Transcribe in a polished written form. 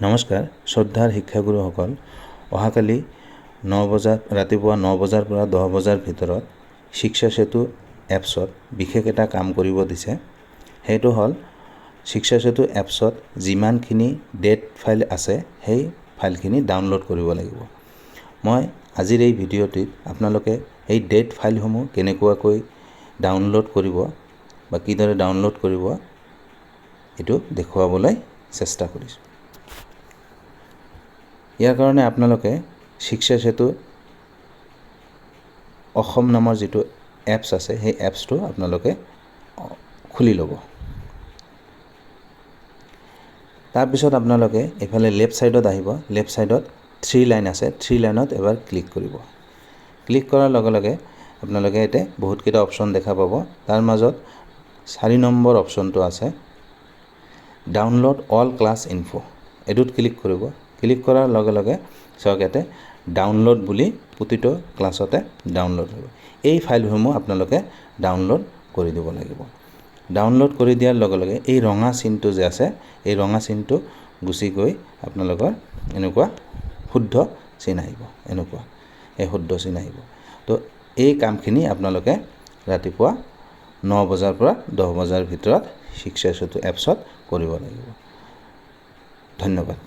নমস্কাৰ শ্ৰদ্ধাৰ শিক্ষাগুৰুসকল অহাকালি 9 বজাত ৰাতিপুৱা 9 বজাৰ পৰা 10 বজাৰ ভিতৰত শিক্ষা সেতু এপছত বিশেষ এটা কাম কৰিব দিছে। সেইটো হ'ল শিক্ষা সেতু এপছত যিমানখিনি ডেট ফাইল আছে সেই ফাইলখিনি ডাউনলোড কৰিব লাগিব। মই আজিৰ এই ভিডিঅ'টিত আপোনালোকে এই ডেট ফাইলসমূহ কেনেকুৱাকৈ ডাউনলোড কৰিব বা কিদৰে ডাউনলোড কৰিব এইটো দেখুৱাবলৈ চেষ্টা কৰিছোঁ। ইয়াৰ কাৰণে আপোনালোকে শিক্ষা সেতু অসম নামৰ যিটো এপছ আছে সেই এপছটো আপোনালোকে খুলি ল'ব। তাৰপিছত আপোনালোকে এইফালে লেফ্ট ছাইডত আহিব। লেফ্ট ছাইডত 3 লাইন আছে। 3 লাইনত এবাৰ ক্লিক কৰিব। ক্লিক কৰাৰ লগে লগে আপোনালোকে ইয়াতে বহুতকেইটা অপশ্যন দেখা পাব। তাৰ মাজত 4 নম্বৰ অপশ্যনটো আছে ডাউনলোড অল ক্লাছ ইনফো। এইটোত ক্লিক কৰিব। ক্লিক কৰাৰ লগে লগে চাওক ইয়াতে ডাউনলোড বুলি প্ৰতিটো ক্লাছতে ডাউনলোড হ'ব। এই ফাইলসমূহ আপোনালোকে ডাউনলোড কৰি দিব লাগিব। ডাউনলোড কৰি দিয়াৰ লগে লগে এই ৰঙা চিনটো যে আছে এই ৰঙা চিনটো গুচি গৈ আপোনালোকৰ এনেকুৱা শুদ্ধ চিন আহিব। এনেকুৱা এই শুদ্ধ চিন আহিব। তো এই কামখিনি আপোনালোকে ৰাতিপুৱা 9 বজাৰ পৰা 10 বজাৰ ভিতৰত শিক্ষা সেতু এপছত কৰিব লাগিব। ধন্যবাদ।